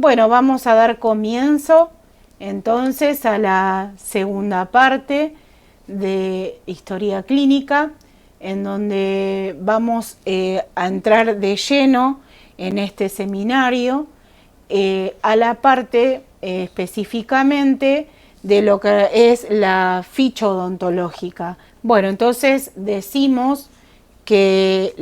Bueno, vamos a dar comienzo entonces a la segunda parte de historia clínica, en donde vamos a entrar de lleno en este seminario a la parte específicamente de lo que es la ficha odontológica. Bueno, entonces decimos que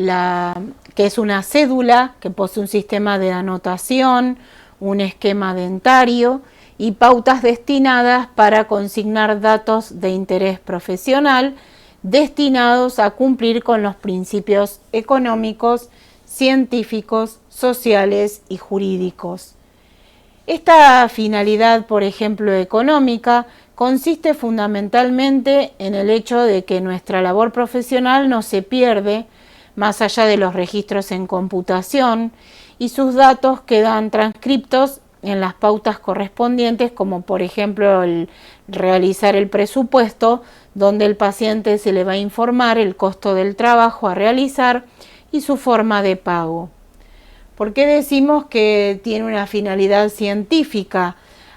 es una cédula que posee un sistema de anotación, un esquema dentario y pautas destinadas para consignar datos de interés profesional destinados a cumplir con los principios económicos, científicos, sociales y jurídicos. Esta finalidad, por ejemplo, económica, consiste fundamentalmente en el hecho de que nuestra labor profesional no se pierde más allá de los registros en computación y sus datos quedan transcriptos en las pautas correspondientes, como por ejemplo el realizar el presupuesto, donde el paciente se le va a informar el costo del trabajo a realizar y su forma de pago. ¿Por qué decimos que tiene una finalidad científica?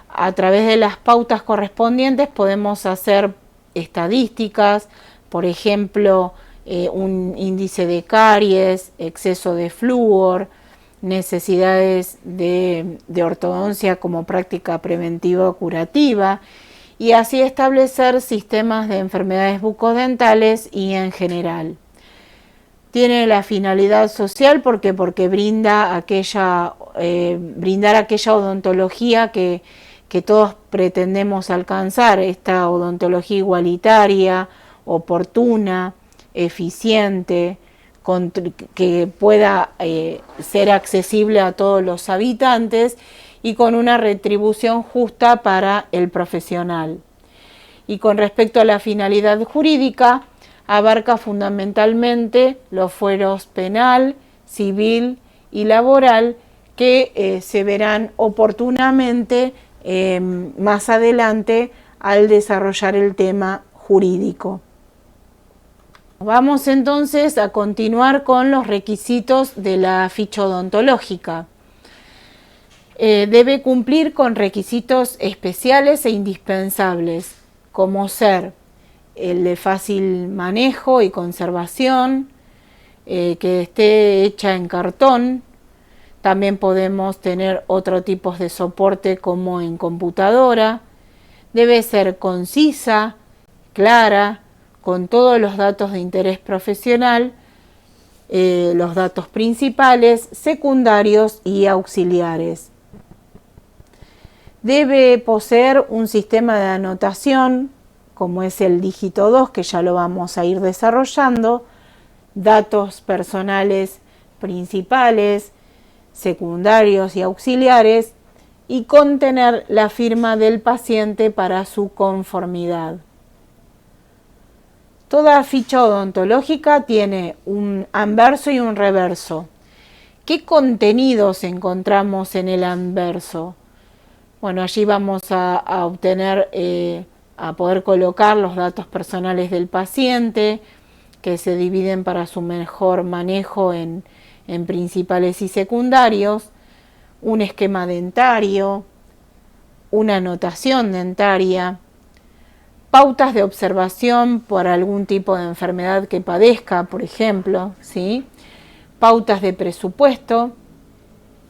A través de las pautas correspondientes podemos hacer estadísticas, por ejemplo, un índice de caries, exceso de flúor, necesidades de ortodoncia como práctica preventiva o curativa, y así establecer sistemas de enfermedades bucodentales y en general. Tiene la finalidad social porque brindar aquella odontología que todos pretendemos alcanzar, esta odontología igualitaria, oportuna, eficiente, que pueda ser accesible a todos los habitantes y con una retribución justa para el profesional. Y con respecto a la finalidad jurídica, abarca fundamentalmente los fueros penal, civil y laboral que se verán oportunamente más adelante al desarrollar el tema jurídico. Vamos entonces a continuar con los requisitos de la ficha odontológica. Debe cumplir con requisitos especiales e indispensables, como ser el de fácil manejo y conservación, que esté hecha en cartón. También podemos tener otros tipos de soporte como en computadora. Debe ser concisa, clara, con todos los datos de interés profesional, los datos principales, secundarios y auxiliares. Debe poseer un sistema de anotación, como es el dígito 2, que ya lo vamos a ir desarrollando, datos personales principales, secundarios y auxiliares, y contener la firma del paciente para su conformidad. Toda ficha odontológica tiene un anverso y un reverso. ¿Qué contenidos encontramos en el anverso? Bueno, allí vamos a obtener, a poder colocar los datos personales del paciente, que se dividen para su mejor manejo en principales y secundarios, un esquema dentario, una anotación dentaria, pautas de observación por algún tipo de enfermedad que padezca, por ejemplo, ¿sí? Pautas de presupuesto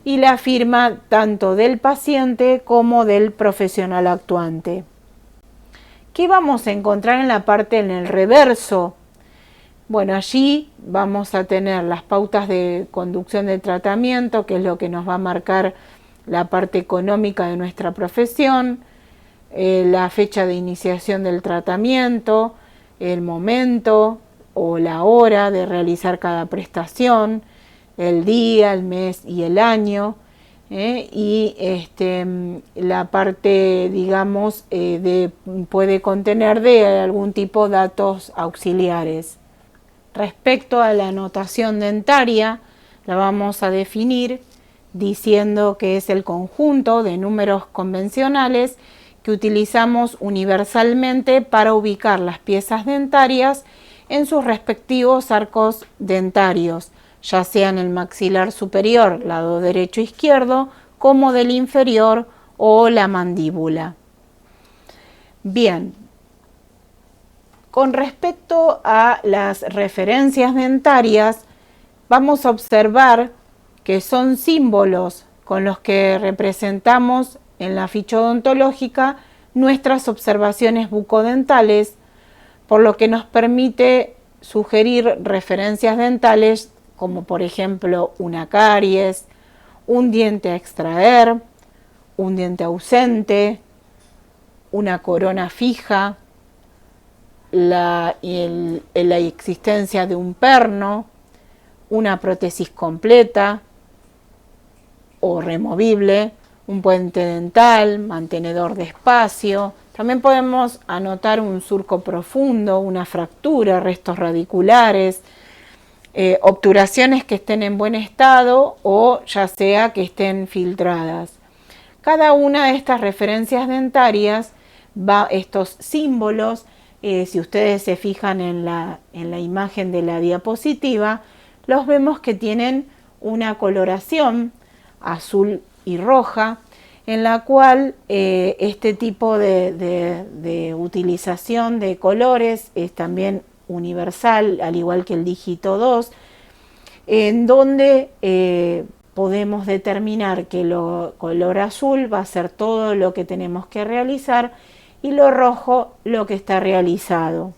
y la firma tanto del paciente como del profesional actuante. ¿Qué vamos a encontrar en el reverso? Bueno, allí vamos a tener las pautas de conducción de tratamiento, que es lo que nos va a marcar la parte económica de nuestra profesión, la fecha de iniciación del tratamiento, el momento o la hora de realizar cada prestación, el día, el mes y el año, y la parte, digamos, puede contener de algún tipo de datos auxiliares. Respecto a la anotación dentaria, la vamos a definir diciendo que es el conjunto de números convencionales que utilizamos universalmente para ubicar las piezas dentarias en sus respectivos arcos dentarios, ya sea en el maxilar superior, lado derecho o izquierdo, como del inferior o la mandíbula. Bien, con respecto a las referencias dentarias, vamos a observar que son símbolos con los que representamos en la ficha odontológica nuestras observaciones bucodentales, por lo que nos permite sugerir referencias dentales como por ejemplo una caries, un diente a extraer, un diente ausente, una corona fija, la existencia de un perno, una prótesis completa o removible, un puente dental, mantenedor de espacio. También podemos anotar un surco profundo, una fractura, restos radiculares, obturaciones que estén en buen estado o ya sea que estén filtradas. Cada una de estas referencias dentarias, estos símbolos, si ustedes se fijan en la imagen de la diapositiva, los vemos que tienen una coloración azul y roja, en la cual este tipo de utilización de colores es también universal, al igual que el dígito 2, en donde podemos determinar que lo color azul va a ser todo lo que tenemos que realizar y lo rojo lo que está realizado.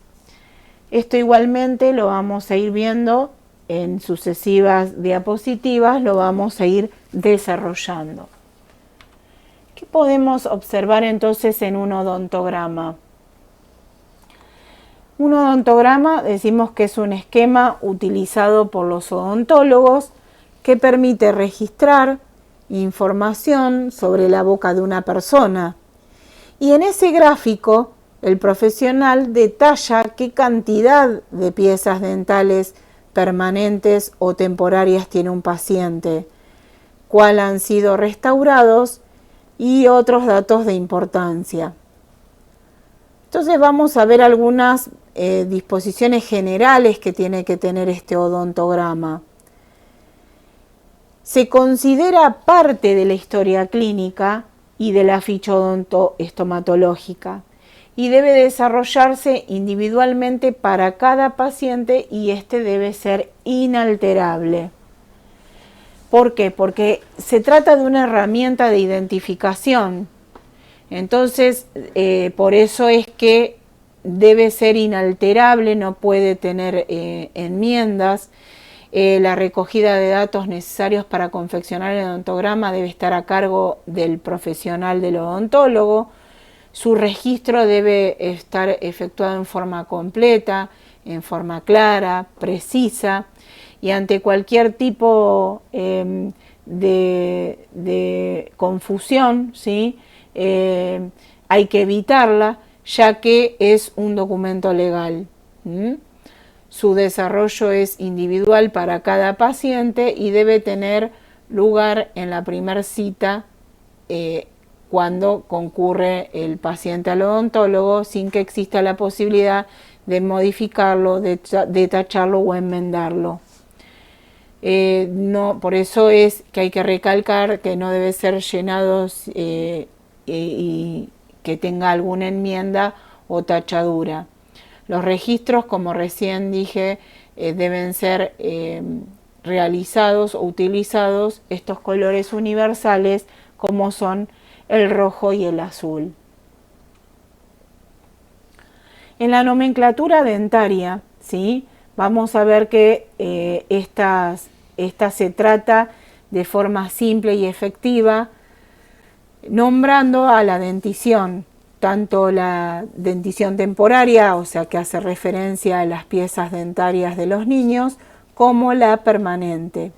Esto igualmente lo vamos a ir viendo en sucesivas diapositivas, lo vamos a ir desarrollando. ¿Qué podemos observar entonces en un odontograma? Un odontograma decimos que es un esquema utilizado por los odontólogos que permite registrar información sobre la boca de una persona. Y en ese gráfico el profesional detalla qué cantidad de piezas dentales permanentes o temporarias tiene un paciente, cuál han sido restaurados y otros datos de importancia. Entonces vamos a ver algunas disposiciones generales que tiene que tener este odontograma. Se considera parte de la historia clínica y de la ficha odontoestomatológica y debe desarrollarse individualmente para cada paciente y este debe ser inalterable. ¿Por qué? Porque se trata de una herramienta de identificación. Entonces, por eso es que debe ser inalterable, no puede tener enmiendas. La recogida de datos necesarios para confeccionar el odontograma debe estar a cargo del profesional del odontólogo. Su registro debe estar efectuado en forma completa, en forma clara, precisa, y ante cualquier tipo de confusión, ¿sí? Hay que evitarla, ya que es un documento legal. Su desarrollo es individual para cada paciente y debe tener lugar en la primera cita cuando concurre el paciente al odontólogo, sin que exista la posibilidad de modificarlo, de tacharlo o enmendarlo. No, por eso es que hay que recalcar que no debe ser llenado y que tenga alguna enmienda o tachadura. Los registros, como recién dije, deben ser realizados o utilizados estos colores universales como son el rojo y el azul. En la nomenclatura dentaria, ¿sí? Vamos a ver que esta se trata de forma simple y efectiva, nombrando a la dentición, tanto la dentición temporaria, o sea que hace referencia a las piezas dentarias de los niños, como la permanente.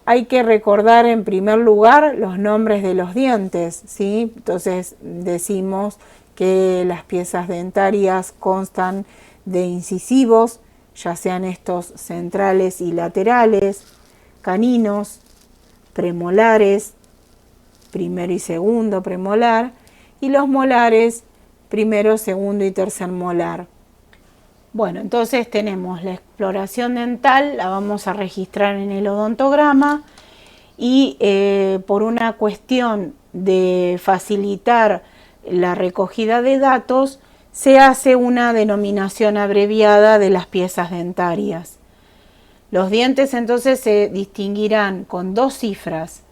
Hay que recordar en primer lugar los nombres de los dientes, ¿sí? Entonces decimos que las piezas dentarias constan de incisivos, ya sean estos centrales y laterales, caninos, premolares, primero y segundo premolar, y los molares, primero, segundo y tercer molar. Bueno, entonces tenemos la exploración dental, la vamos a registrar en el odontograma y por una cuestión de facilitar la recogida de datos, se hace una denominación abreviada de las piezas dentarias. Los dientes entonces se distinguirán con dos cifras.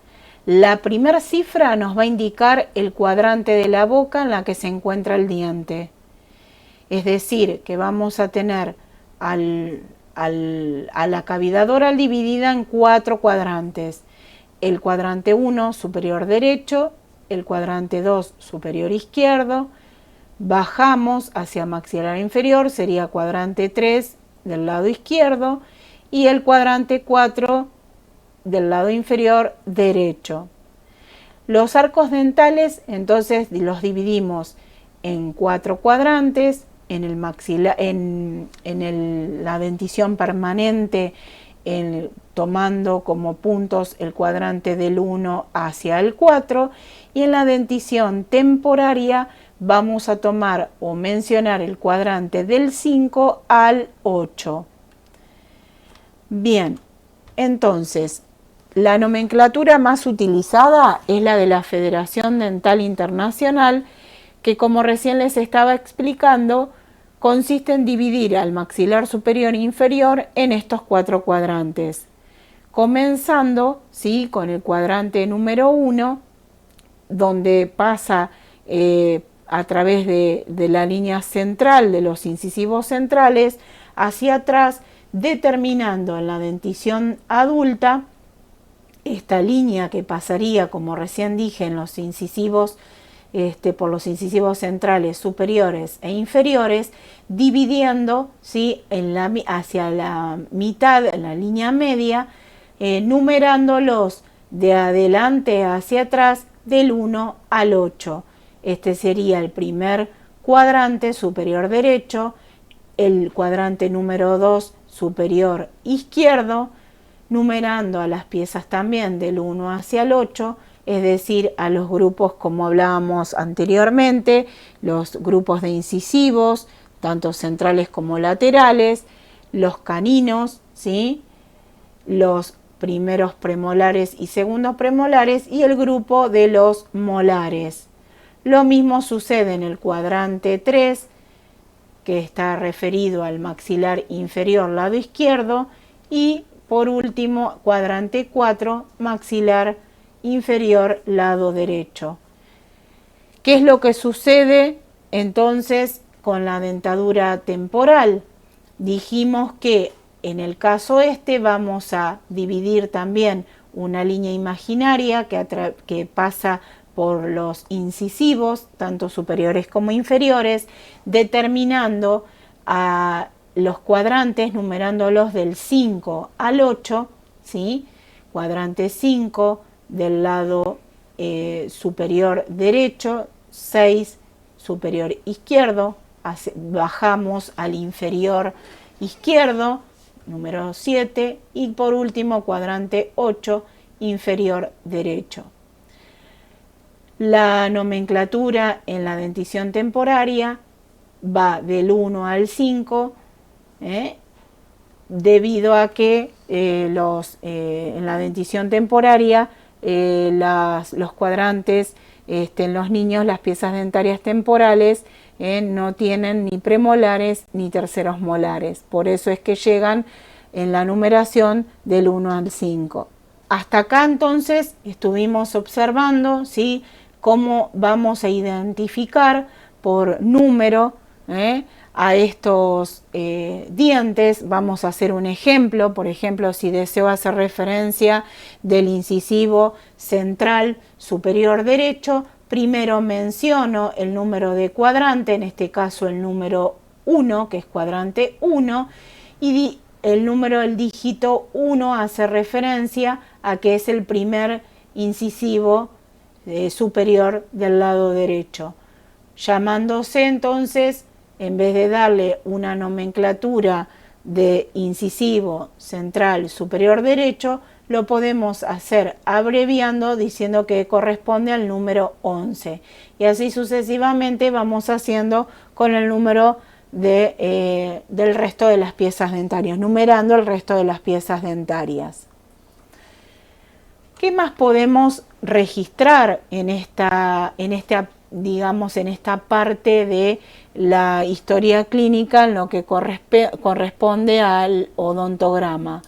La primera cifra nos va a indicar el cuadrante de la boca en la que se encuentra el diente. Es decir, que vamos a tener a la cavidad oral dividida en 4 cuadrantes. El cuadrante 1 superior derecho, el cuadrante 2 superior izquierdo, bajamos hacia maxilar inferior, sería cuadrante 3 del lado izquierdo, y el cuadrante 4 del lado inferior derecho. Los arcos dentales entonces los dividimos en 4 cuadrantes, en el maxilar, la dentición permanente, tomando como puntos el cuadrante del 1 hacia el 4, y en la dentición temporaria vamos a tomar o mencionar el cuadrante del 5 al 8. Bien, entonces, la nomenclatura más utilizada es la de la Federación Dental Internacional, que como recién les estaba explicando, consiste en dividir al maxilar superior e inferior en estos 4 cuadrantes. Comenzando, ¿sí?, con el cuadrante número 1, donde pasa a través de la línea central de los incisivos centrales hacia atrás, determinando en la dentición adulta esta línea que pasaría, como recién dije, en los incisivos, por los incisivos centrales superiores e inferiores, dividiendo, ¿sí?, hacia la mitad, en la línea media, numerándolos de adelante hacia atrás del 1 al 8. Este sería el primer cuadrante superior derecho, el cuadrante número 2 superior izquierdo, numerando a las piezas también del 1 hacia el 8, es decir, a los grupos, como hablábamos anteriormente, los grupos de incisivos, tanto centrales como laterales, los caninos, ¿sí?, los primeros premolares y segundos premolares, y el grupo de los molares. Lo mismo sucede en el cuadrante 3, que está referido al maxilar inferior lado izquierdo, y por último, cuadrante 4, maxilar inferior lado derecho. ¿Qué es lo que sucede entonces con la dentadura temporal? Dijimos que en el caso vamos a dividir también una línea imaginaria que pasa por los incisivos, tanto superiores como inferiores, determinando a los cuadrantes, numerándolos del 5 al 8, ¿sí? Cuadrante 5 del lado superior derecho, 6 superior izquierdo, bajamos al inferior izquierdo, número 7, y por último cuadrante 8, inferior derecho. La nomenclatura en la dentición temporaria va del 1 al 5, debido a que en la dentición temporaria los cuadrantes en los niños, las piezas dentarias temporales no tienen ni premolares ni terceros molares, por eso es que llegan en la numeración del 1 al 5. Hasta acá entonces estuvimos observando, ¿sí?, cómo vamos a identificar por número a estos dientes. Vamos a hacer un ejemplo. Por ejemplo, si deseo hacer referencia del incisivo central superior derecho, primero menciono el número de cuadrante, en este caso el número 1, que es cuadrante 1, y el dígito 1 hace referencia a que es el primer incisivo superior del lado derecho, llamándose entonces, en vez de darle una nomenclatura de incisivo central superior derecho, lo podemos hacer abreviando, diciendo que corresponde al número 11, y así sucesivamente vamos haciendo con el número del resto de las piezas dentarias, numerando el resto de las piezas dentarias. ¿Qué más podemos registrar digamos, en esta parte de la historia clínica en lo que corresponde al odontograma?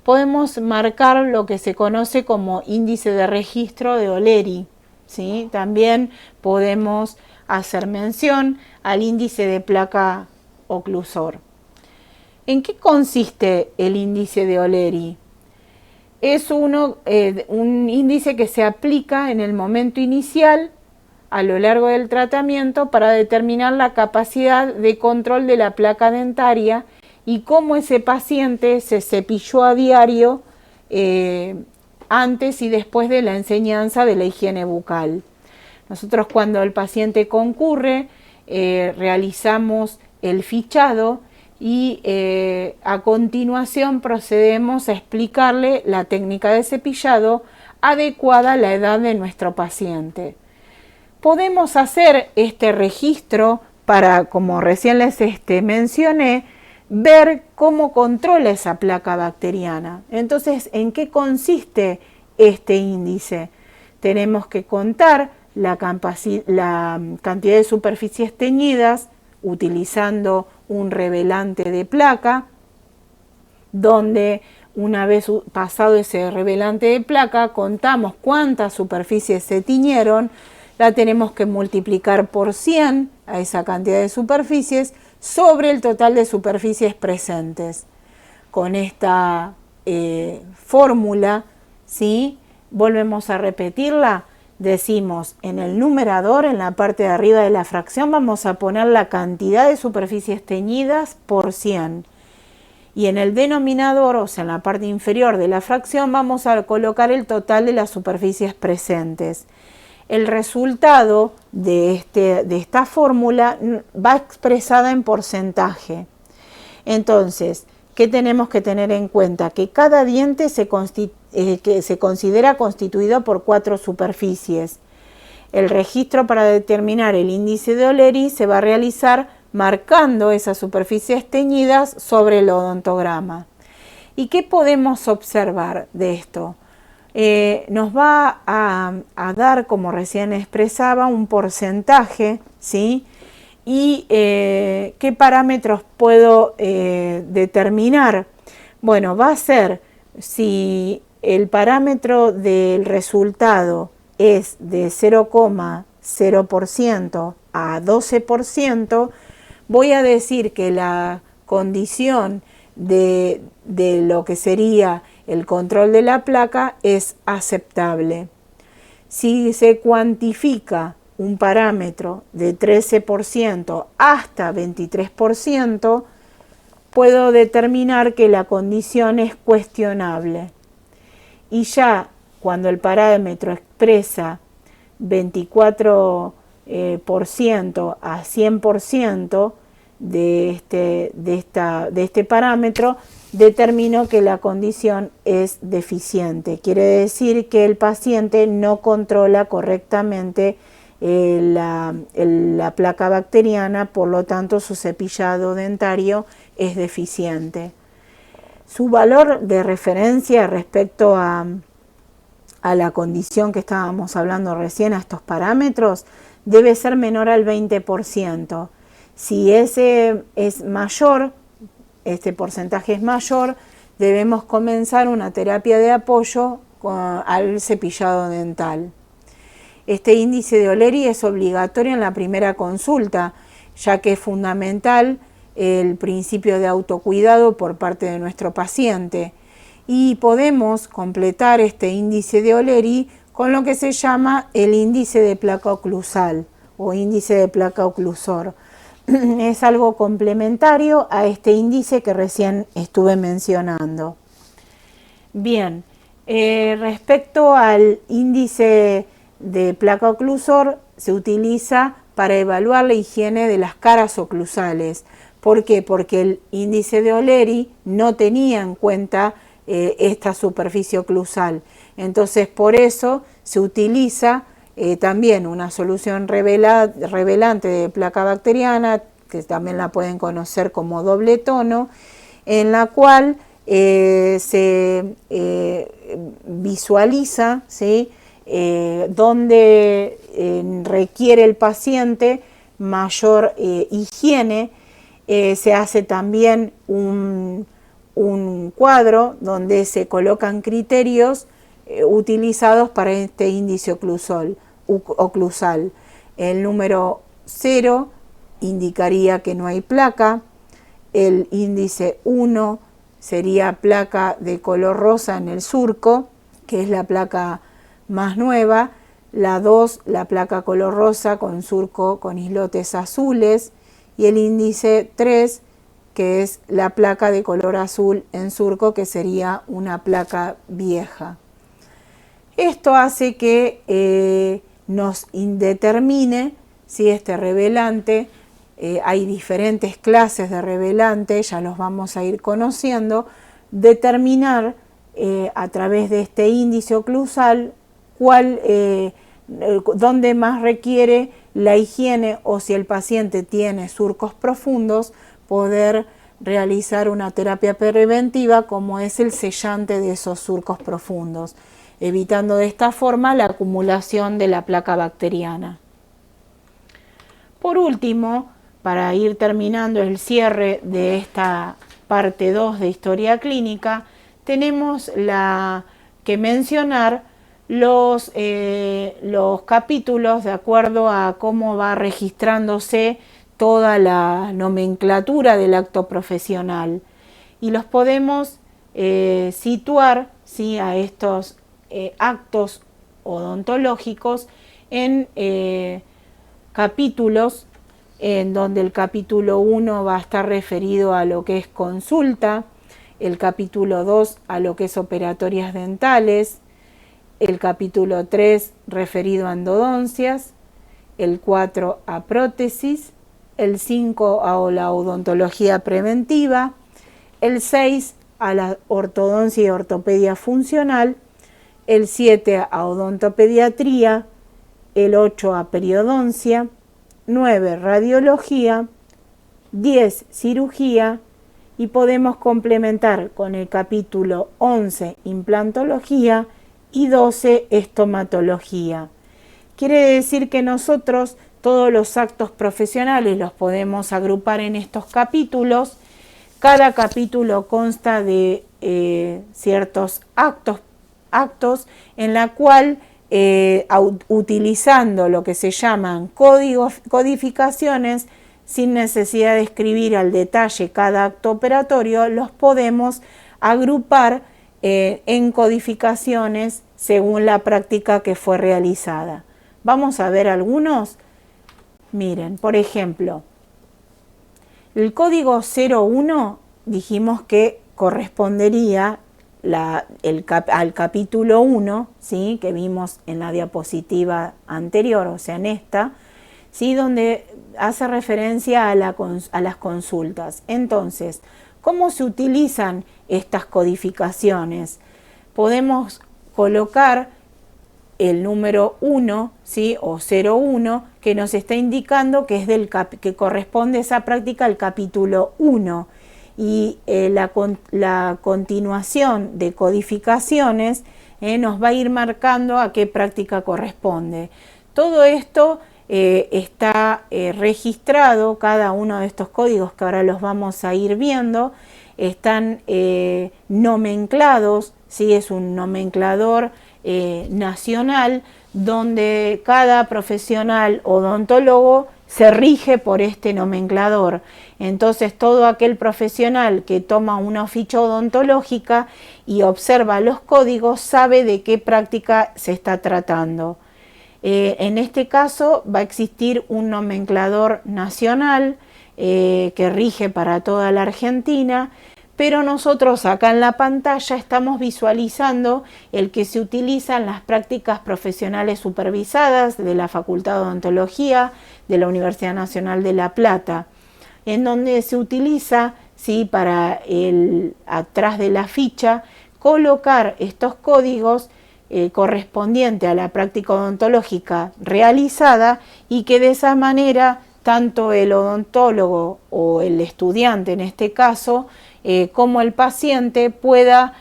Podemos marcar lo que se conoce como índice de registro de O'Leary, ¿sí? También podemos hacer mención al índice de placa oclusor. ¿En qué consiste el índice de O'Leary? Es un índice que se aplica en el momento inicial a lo largo del tratamiento para determinar la capacidad de control de la placa dentaria y cómo ese paciente se cepilló a diario antes y después de la enseñanza de la higiene bucal. Nosotros, cuando el paciente concurre, realizamos el fichado y a continuación procedemos a explicarle la técnica de cepillado adecuada a la edad de nuestro paciente. Podemos hacer este registro para, como recién les mencioné, ver cómo controla esa placa bacteriana. Entonces, ¿en qué consiste este índice? Tenemos que contar la cantidad de superficies teñidas utilizando un revelante de placa, donde una vez pasado ese revelante de placa contamos cuántas superficies se tiñeron, la tenemos que multiplicar por 100 a esa cantidad de superficies sobre el total de superficies presentes. Con esta fórmula, ¿sí?, volvemos a repetirla. Decimos, en el numerador, en la parte de arriba de la fracción, vamos a poner la cantidad de superficies teñidas por 100. Y en el denominador, o sea, en la parte inferior de la fracción, vamos a colocar el total de las superficies presentes. El resultado de esta fórmula va expresada en porcentaje. Entonces, ¿qué tenemos que tener en cuenta? Que cada diente que se considera constituido por 4 superficies. El registro para determinar el índice de O'Leary se va a realizar marcando esas superficies teñidas sobre el odontograma. ¿Y qué podemos observar de esto? Nos va a dar, como recién expresaba, un porcentaje, ¿sí? ¿Y qué parámetros puedo determinar? Bueno, va a ser, si el parámetro del resultado es de 0,0% a 12%, voy a decir que la condición de lo que sería el control de la placa es aceptable. Si se cuantifica un parámetro de 13% hasta 23%, puedo determinar que la condición es cuestionable. Y ya cuando el parámetro expresa 24% a 100% de este parámetro, determino que la condición es deficiente. Quiere decir que el paciente no controla correctamente la placa bacteriana, por lo tanto su cepillado dentario es deficiente. Su valor de referencia respecto a la condición que estábamos hablando recién, a estos parámetros, debe ser menor al 20%. Si ese es mayor, este porcentaje es mayor, debemos comenzar una terapia de apoyo al cepillado dental. Este índice de O'Leary es obligatorio en la primera consulta, ya que es fundamental el principio de autocuidado por parte de nuestro paciente. Y podemos completar este índice de O'Leary con lo que se llama el índice de placa oclusal o índice de placa oclusor. Es algo complementario a este índice que recién estuve mencionando. Bien, respecto al índice de placa oclusor, se utiliza para evaluar la higiene de las caras oclusales. ¿Por qué? Porque el índice de O'Leary no tenía en cuenta esta superficie oclusal. Entonces, por eso se utiliza también una solución revelante de placa bacteriana, que también la pueden conocer como doble tono, en la cual se visualiza, ¿sí? Donde requiere el paciente mayor higiene. Se hace también un cuadro donde se colocan criterios utilizados para este índice oclusal. El número 0 indicaría que no hay placa, el índice 1 sería placa de color rosa en el surco, que es la placa más nueva, la 2, la placa color rosa con surco con islotes azules, y el índice 3, que es la placa de color azul en surco, que sería una placa vieja. Esto hace que nos determine si este revelante, hay diferentes clases de revelante, ya los vamos a ir conociendo, determinar a través de este índice oclusal dónde más requiere la higiene, o si el paciente tiene surcos profundos, poder realizar una terapia preventiva como es el sellante de esos surcos profundos, evitando de esta forma la acumulación de la placa bacteriana. Por último, para ir terminando el cierre de esta parte 2 de historia clínica, tenemos que mencionar los capítulos de acuerdo a cómo va registrándose toda la nomenclatura del acto profesional, y los podemos situar, ¿sí?, a estos actos odontológicos en capítulos, en donde el capítulo 1 va a estar referido a lo que es consulta, el capítulo 2 a lo que es operatorias dentales, el capítulo 3 referido a endodoncias, el 4 a prótesis, el 5 a la odontología preventiva, el 6 a la ortodoncia y ortopedia funcional, el 7 a odontopediatría, el 8 a periodoncia, 9 radiología, 10 cirugía, y podemos complementar con el capítulo 11 implantología y 12 estomatología. Quiere decir que nosotros todos los actos profesionales los podemos agrupar en estos capítulos. Cada capítulo consta de ciertos actos en la cual utilizando lo que se llaman codificaciones, sin necesidad de escribir al detalle cada acto operatorio, los podemos agrupar en codificaciones según la práctica que fue realizada. Vamos a ver algunos. Miren, por ejemplo, el código 01 dijimos que correspondería al capítulo 1, ¿sí?, que vimos en la diapositiva anterior, o sea, en esta, ¿sí?, donde hace referencia a las consultas. Entonces, ¿cómo se utilizan estas codificaciones? Podemos colocar el número 1, ¿sí?, o 01, que nos está indicando que, que corresponde esa práctica al capítulo 1. Y la continuación de codificaciones nos va a ir marcando a qué práctica corresponde. Todo esto está registrado, cada uno de estos códigos que ahora los vamos a ir viendo, están nomenclados, ¿sí? Es un nomenclador nacional donde cada profesional odontólogo se rige por este nomenclador. Entonces todo aquel profesional que toma una ficha odontológica y observa los códigos sabe de qué práctica se está tratando. En este caso va a existir un nomenclador nacional que rige para toda la Argentina, pero nosotros acá en la pantalla estamos visualizando el que se utiliza en las prácticas profesionales supervisadas de la Facultad de Odontología de la Universidad Nacional de La Plata, en donde se utiliza, ¿sí?, para atrás de la ficha, colocar estos códigos correspondiente a la práctica odontológica realizada, y que de esa manera tanto el odontólogo o el estudiante en este caso cómo el paciente pueda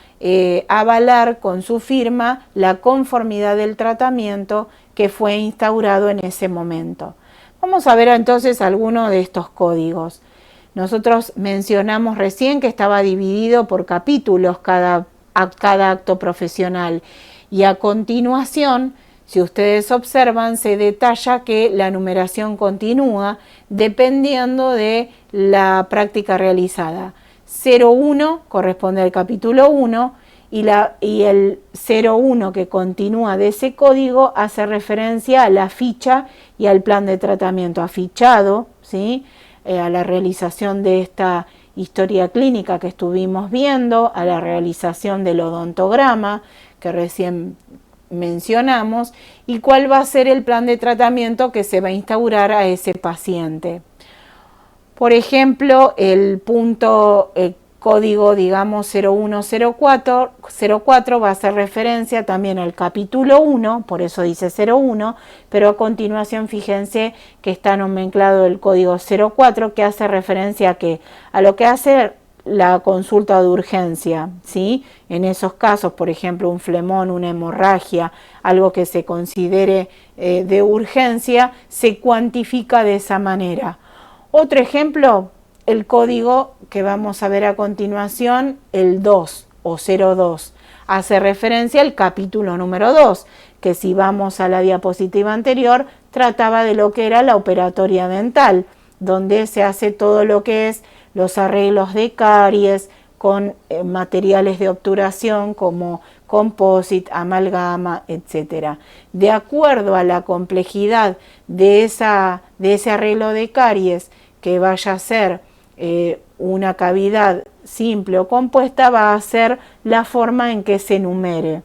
avalar con su firma la conformidad del tratamiento que fue instaurado en ese momento. Vamos a ver entonces algunos de estos códigos. Nosotros mencionamos recién que estaba dividido por capítulos cada acto profesional, y a continuación, si ustedes observan, se detalla que la numeración continúa dependiendo de la práctica realizada. 01 corresponde al capítulo 1 y el 01 que continúa de ese código hace referencia a la ficha y al plan de tratamiento afichado, ¿sí? A la realización de esta historia clínica que estuvimos viendo, a la realización del odontograma que recién mencionamos, y cuál va a ser el plan de tratamiento que se va a instaurar a ese paciente. Por ejemplo, el punto código, digamos, 0104 va a hacer referencia también al capítulo 1, por eso dice 01, pero a continuación fíjense que está nomenclado el código 04, que hace referencia a lo que hace la consulta de urgencia, ¿sí? En esos casos, por ejemplo, un flemón, una hemorragia, algo que se considere de urgencia, se cuantifica de esa manera. Otro ejemplo, el código que vamos a ver a continuación, el 2 o 02, hace referencia al capítulo número 2, que si vamos a la diapositiva anterior, trataba de lo que era la operatoria dental, donde se hace todo lo que es los arreglos de caries con materiales de obturación como composite, amalgama, etc. De acuerdo a la complejidad de ese arreglo de caries, que vaya a ser una cavidad simple o compuesta, va a ser la forma en que se numere.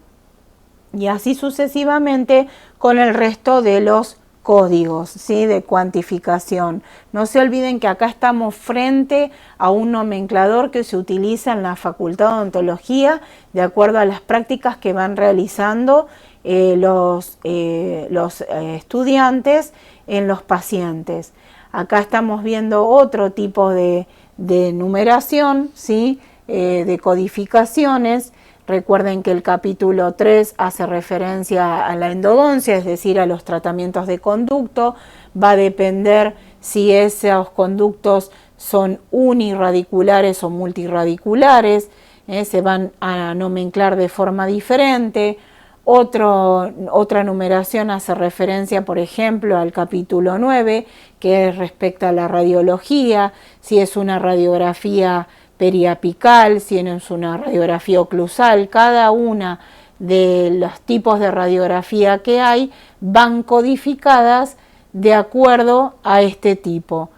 Y así sucesivamente con el resto de los códigos, ¿sí?, de cuantificación. No se olviden que acá estamos frente a un nomenclador que se utiliza en la Facultad de Odontología de acuerdo a las prácticas que van realizando los estudiantes en los pacientes. Acá estamos viendo otro tipo de numeración, ¿sí?, de codificaciones. Recuerden que el capítulo 3 hace referencia a la endodoncia, es decir, a los tratamientos de conducto. Va a depender si esos conductos son unirradiculares o multirradiculares, se van a nomenclar de forma diferente. Otra numeración hace referencia, por ejemplo, al capítulo 9, que respecta a la radiología, si es una radiografía periapical, si es una radiografía oclusal. Cada una de los tipos de radiografía que hay van codificadas de acuerdo a este tipo.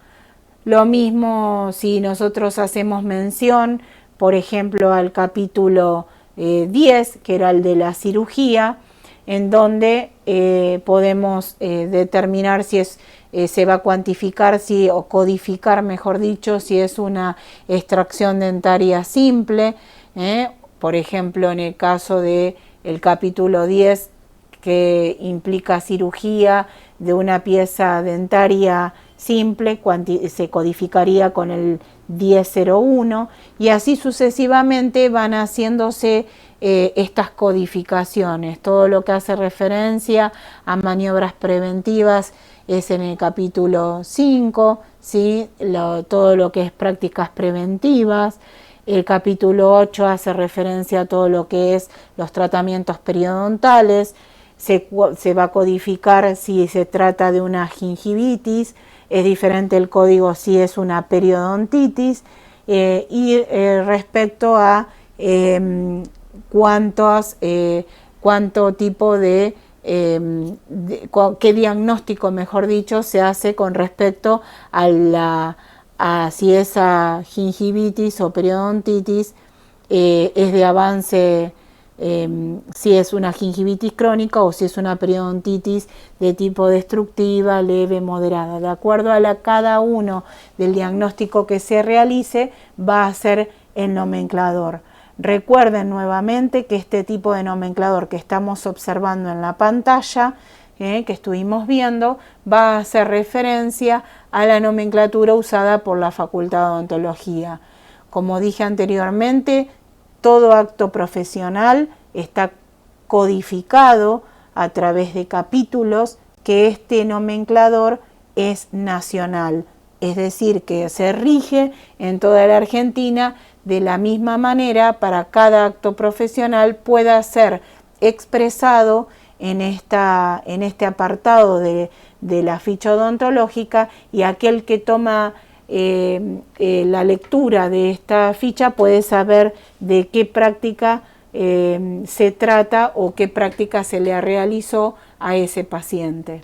Lo mismo si nosotros hacemos mención, por ejemplo, al capítulo 10, que era el de la cirugía, en donde podemos determinar si se va a cuantificar o codificar, mejor dicho, si es una extracción dentaria simple. Por ejemplo, en el caso del capítulo 10, que implica cirugía de una pieza dentaria simple, se codificaría con el 1001, y así sucesivamente van haciéndose estas codificaciones. Todo lo que hace referencia a maniobras preventivas es en el capítulo 5, ¿sí? Todo lo que es prácticas preventivas. El capítulo 8 hace referencia a todo lo que es los tratamientos periodontales. Se va a codificar si se trata de una gingivitis. Es diferente el código si es una periodontitis. Y respecto a cuánto tipo qué diagnóstico, mejor dicho, se hace con respecto a si esa gingivitis o periodontitis es de avance, si es una gingivitis crónica o si es una periodontitis de tipo destructiva, leve, moderada. De acuerdo a cada uno del diagnóstico que se realice, va a ser el nomenclador. Recuerden nuevamente que este tipo de nomenclador que estamos observando en la pantalla, que estuvimos viendo, va a hacer referencia a la nomenclatura usada por la Facultad de Odontología. Como dije anteriormente, todo acto profesional está codificado a través de capítulos, que este nomenclador es nacional, es decir, que se rige en toda la Argentina de la misma manera para cada acto profesional pueda ser expresado en este apartado de la ficha odontológica, y aquel que toma la lectura de esta ficha puede saber de qué práctica se trata o qué práctica se le realizó a ese paciente.